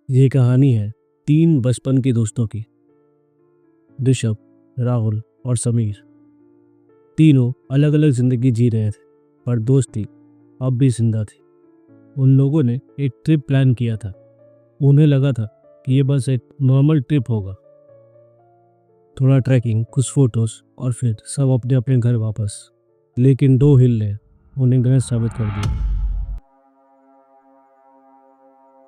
ये कहानी है तीन बचपन के दोस्तों की। ऋषभ, राहुल और समीर तीनों अलग अलग जिंदगी जी रहे थे, पर दोस्ती अब भी जिंदा थी। उन लोगों ने एक ट्रिप प्लान किया था। उन्हें लगा था कि ये बस एक नॉर्मल ट्रिप होगा, थोड़ा ट्रैकिंग, कुछ फोटोज और फिर सब अपने अपने घर वापस। लेकिन दो हिल ने उन्हें गलत साबित कर दिया।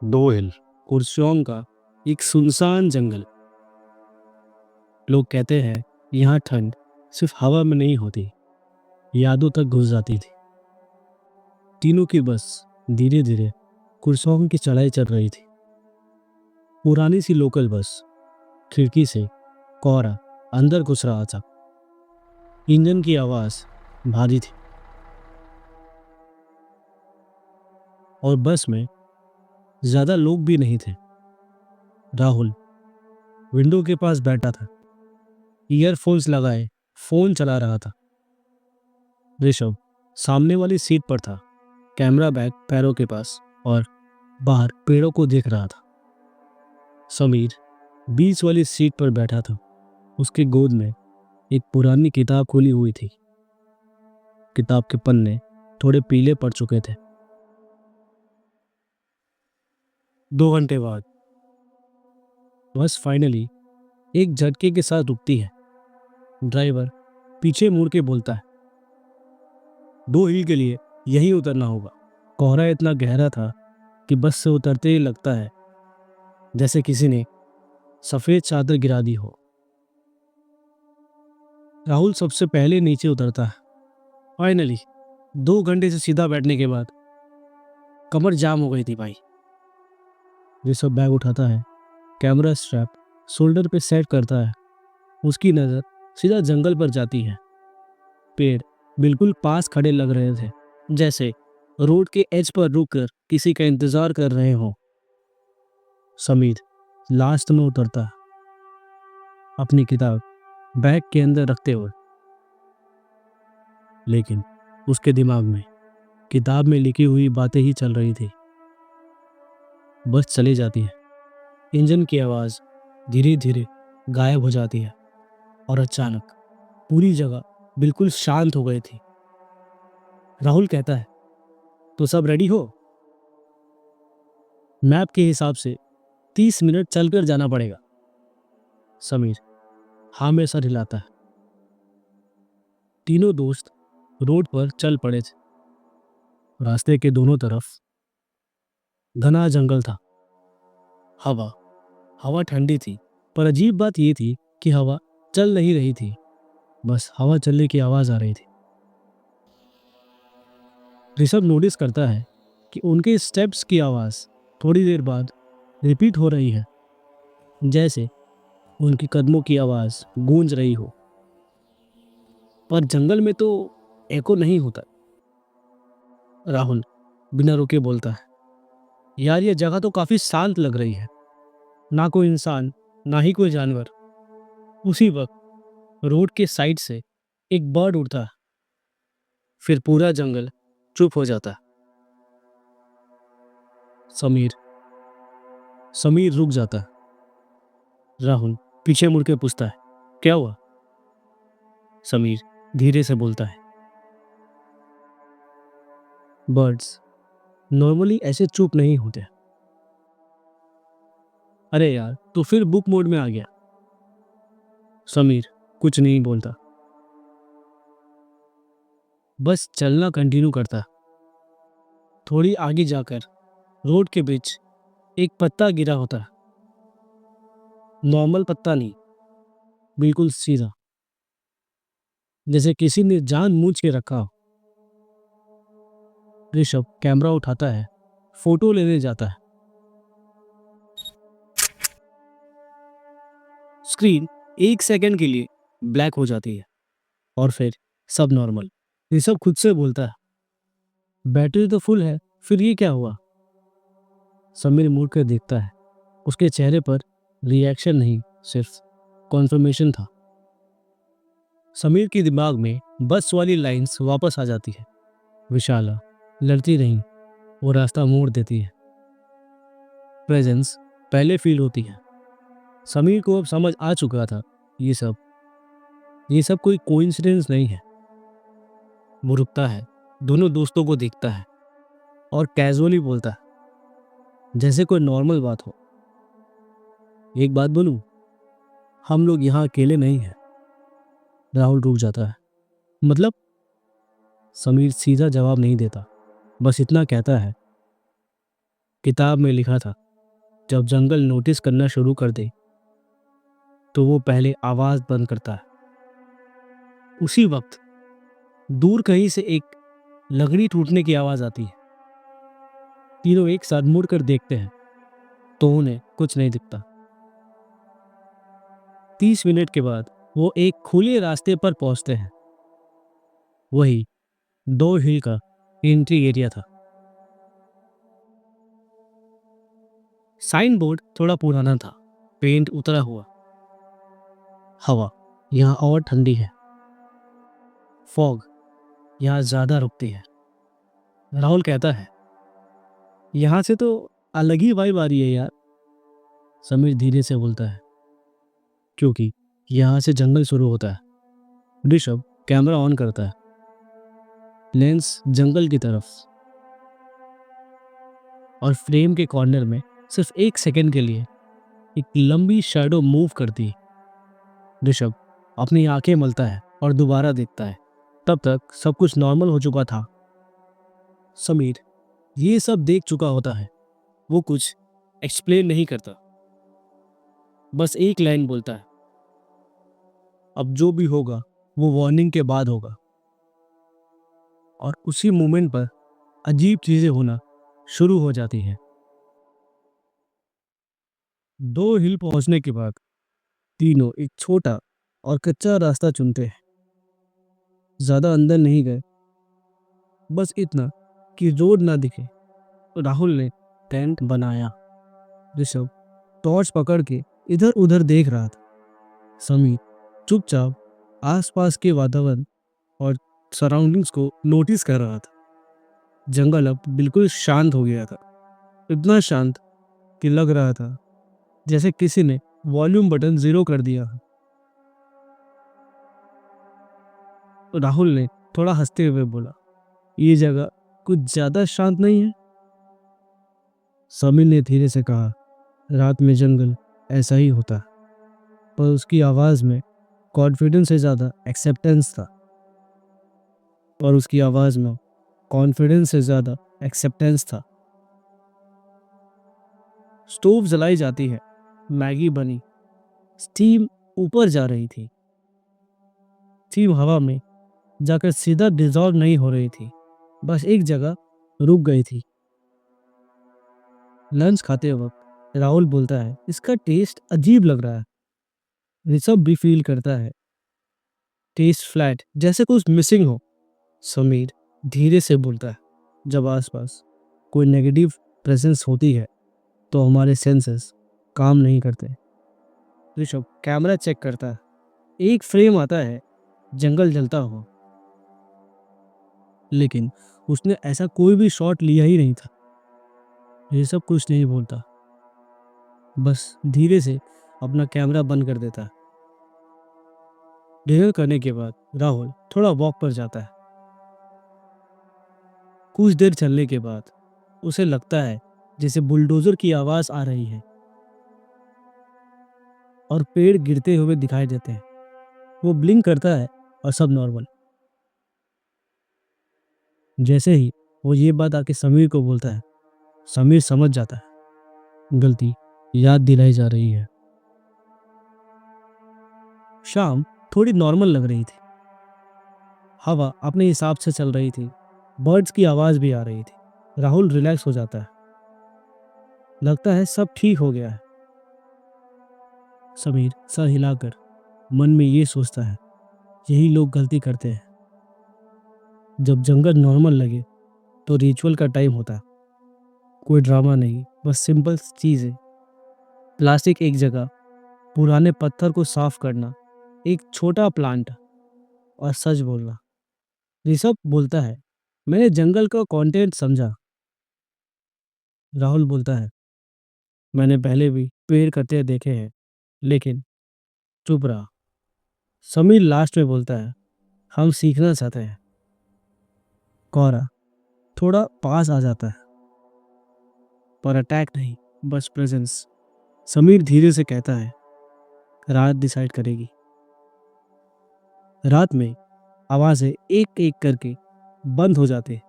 दो हिल कुर्सियोंग का एक सुनसान जंगल। लोग कहते हैं यहाँ ठंड सिर्फ हवा में नहीं होती, यादों तक घुस जाती थी। तीनों की बस धीरे धीरे कुर्सियों की चढ़ाई चल रही थी। पुरानी सी लोकल बस, खिड़की से कोहरा अंदर घुस रहा था। इंजन की आवाज भारी थी और बस में ज्यादा लोग भी नहीं थे। राहुल विंडो के पास बैठा था, ईयरफोन्स लगाए फोन चला रहा था। ऋषभ सामने वाली सीट पर था, कैमरा बैग पैरों के पास और बाहर पेड़ों को देख रहा था। समीर बीच वाली सीट पर बैठा था। उसकी गोद में एक पुरानी किताब खुली हुई थी। किताब के पन्ने थोड़े पीले पड़ चुके थे। 2 घंटे बाद बस फाइनली एक झटके के साथ रुकती है। ड्राइवर पीछे मुड़ के बोलता है, 2 हिल के लिए यहीं उतरना होगा। कोहरा इतना गहरा था कि बस से उतरते ही लगता है जैसे किसी ने सफेद चादर गिरा दी हो। राहुल सबसे पहले नीचे उतरता है। फाइनली 2 घंटे से सीधा बैठने के बाद कमर जाम हो गई थी भाई। ऋषभ बैग उठाता है, कैमरा स्ट्रैप शोल्डर पे सेट करता है। उसकी नज़र सीधा जंगल पर जाती है। पेड़ बिल्कुल पास खड़े लग रहे थे, जैसे रोड के एज पर रुककर किसी का इंतजार कर रहे हो। समीर लास्ट में उतरता है, अपनी किताब बैग के अंदर रखते हुए। लेकिन उसके दिमाग में किताब में लिखी हुई बातें ही चल रही थी। बस चली जाती है। इंजन की आवाज़ धीरे धीरे गायब हो जाती है और अचानक पूरी जगह बिल्कुल शांत हो गई थी। राहुल कहता है, तो सब रेडी हो? मैप के हिसाब से 30 मिनट चलकर जाना पड़ेगा। समीर हाँ में सर हिलाता है। तीनों दोस्त रोड पर चल पड़े थे। रास्ते के दोनों तरफ घना जंगल था। हवा हवा ठंडी थी, पर अजीब बात यह थी कि हवा चल नहीं रही थी, बस हवा चलने की आवाज आ रही थी। ऋषभ नोटिस करता है कि उनके स्टेप्स की आवाज थोड़ी देर बाद रिपीट हो रही है, जैसे उनके कदमों की आवाज गूंज रही हो। पर जंगल में तो एको नहीं होता। राहुल बिना रुके बोलता है, यार ये जगह तो काफी शांत लग रही है, ना कोई इंसान ना ही कोई जानवर। उसी वक्त रोड के साइड से एक बर्ड उड़ता है। फिर पूरा जंगल चुप हो जाता है। समीर समीर रुक जाता है। राहुल पीछे मुड़ के पूछता है, क्या हुआ? समीर धीरे से बोलता है, बर्ड्स नॉर्मली ऐसे चुप नहीं होते। अरे यार, तो फिर बुक मोड में आ गया। समीर कुछ नहीं बोलता, बस चलना कंटिन्यू करता। थोड़ी आगे जाकर रोड के बीच एक पत्ता गिरा होता है। नॉर्मल पत्ता नहीं, बिल्कुल सीधा, जैसे किसी ने जानबूझ के रखा हो। ऋषभ कैमरा उठाता है, फोटो लेने जाता है। स्क्रीन 1 सेकंड के लिए ब्लैक हो जाती है और फिर सब नॉर्मल। ऋषभ खुद से बोलता है, बैटरी तो फुल है, फिर ये क्या हुआ? समीर मुड़ कर देखता है। उसके चेहरे पर रिएक्शन नहीं, सिर्फ कॉन्फर्मेशन था। समीर के दिमाग में बस वाली लाइंस वापस आ जाती है। विशाला लड़ती नहीं, वो रास्ता मोड़ देती है। प्रेजेंस पहले फील होती है। समीर को अब समझ आ चुका था ये सब ये सब कोई कोइंसिडेंस नहीं है। वो रुकता है, दोनों दोस्तों को देखता है और कैजुअली बोलता है जैसे कोई नॉर्मल बात हो, एक बात बोलूं, हम लोग यहाँ अकेले नहीं हैं। राहुल रुक जाता है। मतलब? समीर सीधा जवाब नहीं देता, बस इतना कहता है, किताब में लिखा था जब जंगल नोटिस करना शुरू कर दे तो वो पहले आवाज बंद करता है। उसी वक्त दूर कहीं से एक लकड़ी टूटने की आवाज आती है। तीनों एक साथ मुड़कर देखते हैं तो उन्हें कुछ नहीं दिखता। 30 मिनट के बाद वो एक खुले रास्ते पर पहुंचते हैं। वही 2 हिल का एंट्री एरिया था। साइन बोर्ड थोड़ा पुराना था, पेंट उतरा हुआ। हवा यहाँ और ठंडी है। फॉग यहाँ ज्यादा रुकती है। राहुल कहता है, यहाँ से तो अलग ही वाइब आ रही है यार। समीर धीरे से बोलता है, क्योंकि यहाँ से जंगल शुरू होता है। ऋषभ कैमरा ऑन करता है, लेंस जंगल की तरफ, और फ्रेम के कॉर्नर में सिर्फ 1 सेकंड के लिए एक लंबी शैडो मूव करती है। ऋषभ अपनी आंखें मलता है और दोबारा देखता है। तब तक सब कुछ नॉर्मल हो चुका था। समीर ये सब देख चुका होता है। वो कुछ एक्सप्लेन नहीं करता, बस एक लाइन बोलता है, अब जो भी होगा वो वार्निंग के बाद होगा। और उसी मोमेंट पर अजीब चीजें होना शुरू हो जाती हैं। 2 हिल पहुंचने के बाद तीनों एक छोटा और कच्चा रास्ता चुनते हैं। ज्यादा अंदर नहीं गए, बस इतना कि रोड ना दिखे। राहुल ने टेंट बनाया। ऋषभ टॉर्च पकड़ के इधर उधर देख रहा था। समीर चुपचाप आसपास के वातावरण और सराउंडिंग्स को नोटिस कर रहा था। जंगल अब बिल्कुल शांत हो गया था, इतना शांत कि लग रहा था जैसे किसी ने वॉल्यूम बटन 0 कर दिया हो। राहुल ने थोड़ा हंसते हुए बोला, ये जगह कुछ ज्यादा शांत नहीं है? समीर ने धीरे से कहा, रात में जंगल ऐसा ही होता है। पर उसकी आवाज में कॉन्फिडेंस से ज्यादा एक्सेप्टेंस था। और उसकी आवाज में कॉन्फिडेंस से ज्यादा एक्सेप्टेंस था। स्टोव जलाई जाती है, मैगी बनी, स्टीम ऊपर जा रही थी। स्टीम हवा में जाकर सीधा डिजॉल्व नहीं हो रही थी, बस एक जगह रुक गई थी। लंच खाते वक्त राहुल बोलता है, इसका टेस्ट अजीब लग रहा है। ऋषभ भी फील करता है, टेस्ट फ्लैट, जैसे कुछ मिसिंग हो। समीर धीरे से बोलता है, जब आसपास कोई नेगेटिव प्रेजेंस होती है तो हमारे सेंसेस काम नहीं करते। ऋषभ कैमरा चेक करता है। एक फ्रेम आता है, जंगल जलता हुआ, लेकिन उसने ऐसा कोई भी शॉट लिया ही नहीं था। ऋषभ कुछ नहीं बोलता, बस धीरे से अपना कैमरा बंद कर देता है। डिनर करने के बाद राहुल थोड़ा वॉक पर जाता है। कुछ देर चलने के बाद उसे लगता है जैसे बुलडोजर की आवाज आ रही है और पेड़ गिरते हुए दिखाई देते हैं। वो ब्लिंक करता है और सब नॉर्मल। जैसे ही वो ये बात आके समीर को बोलता है, समीर समझ जाता है गलती याद दिलाई जा रही है। शाम थोड़ी नॉर्मल लग रही थी। हवा अपने हिसाब से चल रही थी, बर्ड्स की आवाज भी आ रही थी। राहुल रिलैक्स हो जाता है, लगता है सब ठीक हो गया है। समीर सर हिलाकर मन में ये सोचता है, यही लोग गलती करते हैं। जब जंगल नॉर्मल लगे तो रिचुअल का टाइम होता है। कोई ड्रामा नहीं, बस सिंपल चीज़ें। प्लास्टिक एक जगह, पुराने पत्थर को साफ करना, एक छोटा प्लांट, और सच बोलना। ऋषभ बोलता है, मैंने जंगल का कंटेंट समझा। राहुल बोलता है, मैंने पहले भी पेड़ करते देखे हैं, लेकिन चुप रहा। समीर लास्ट में बोलता है, हम सीखना चाहते हैं। कोहरा थोड़ा पास आ जाता है, पर अटैक नहीं, बस प्रेजेंस। समीर धीरे से कहता है, रात डिसाइड करेगी। रात में आवाजें एक एक करके बंद हो जाते हैं।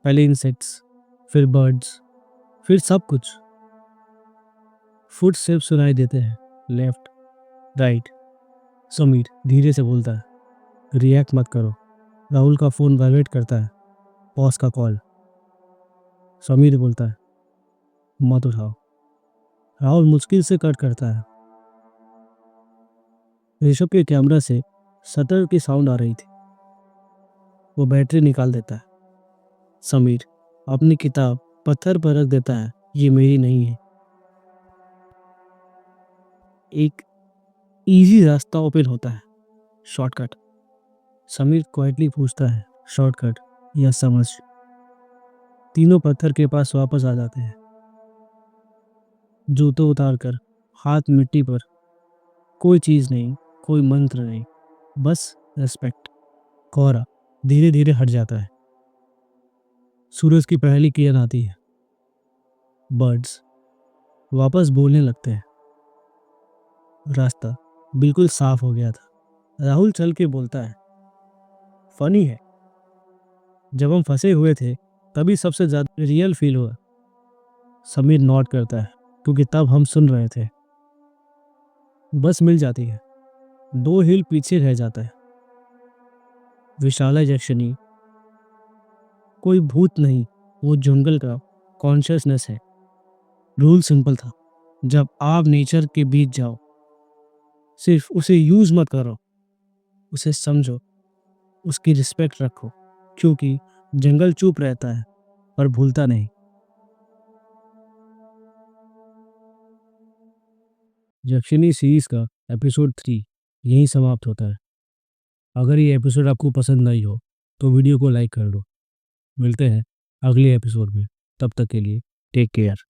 पहले इंसेक्ट्स, फिर बर्ड्स, फिर सब कुछ। फुट स्टेप सुनाई देते हैं, लेफ्ट, राइट। समीर धीरे से बोलता है, रिएक्ट मत करो। राहुल का फोन वाइब्रेट करता है, बॉस का कॉल। समीर बोलता है, मत उठाओ। राहुल मुश्किल से कट करता है। ऋषभ के कैमरा से शटर की साउंड आ रही थी। वो बैटरी निकाल देता है। समीर अपनी किताब पत्थर पर रख देता है, ये मेरी नहीं है। एक इजी रास्ता ओपन होता है, शॉर्टकट। समीर क्वाइटली पूछता है, शॉर्टकट या समझ? तीनों पत्थर के पास वापस आ जाते हैं, जूते उतार कर, हाथ मिट्टी पर। कोई चीज नहीं, कोई मंत्र नहीं, बस रेस्पेक्ट। कोहरा धीरे धीरे हट जाता है। सूरज की पहली किरण आती है। बर्ड्स वापस बोलने लगते हैं। रास्ता बिल्कुल साफ हो गया था। राहुल चल के बोलता है, फनी है, जब हम फंसे हुए थे तभी सबसे ज्यादा रियल फील हुआ। समीर नॉट करता है, क्योंकि तब हम सुन रहे थे। बस मिल जाती है, 2 हिल पीछे रह जाता है। विशाला जैक्शनी कोई भूत नहीं, वो जंगल का कॉन्शियसनेस है। रूल सिंपल था, जब आप नेचर के बीच जाओ, सिर्फ उसे यूज मत करो, उसे समझो, उसकी रिस्पेक्ट रखो, क्योंकि जंगल चुप रहता है पर भूलता नहीं। यक्षिणी सीरीज का एपिसोड 3 यहीं समाप्त होता है। अगर ये एपिसोड आपको पसंद आई हो तो वीडियो को लाइक कर दो। मिलते हैं अगले एपिसोड में, तब तक के लिए टेक केयर।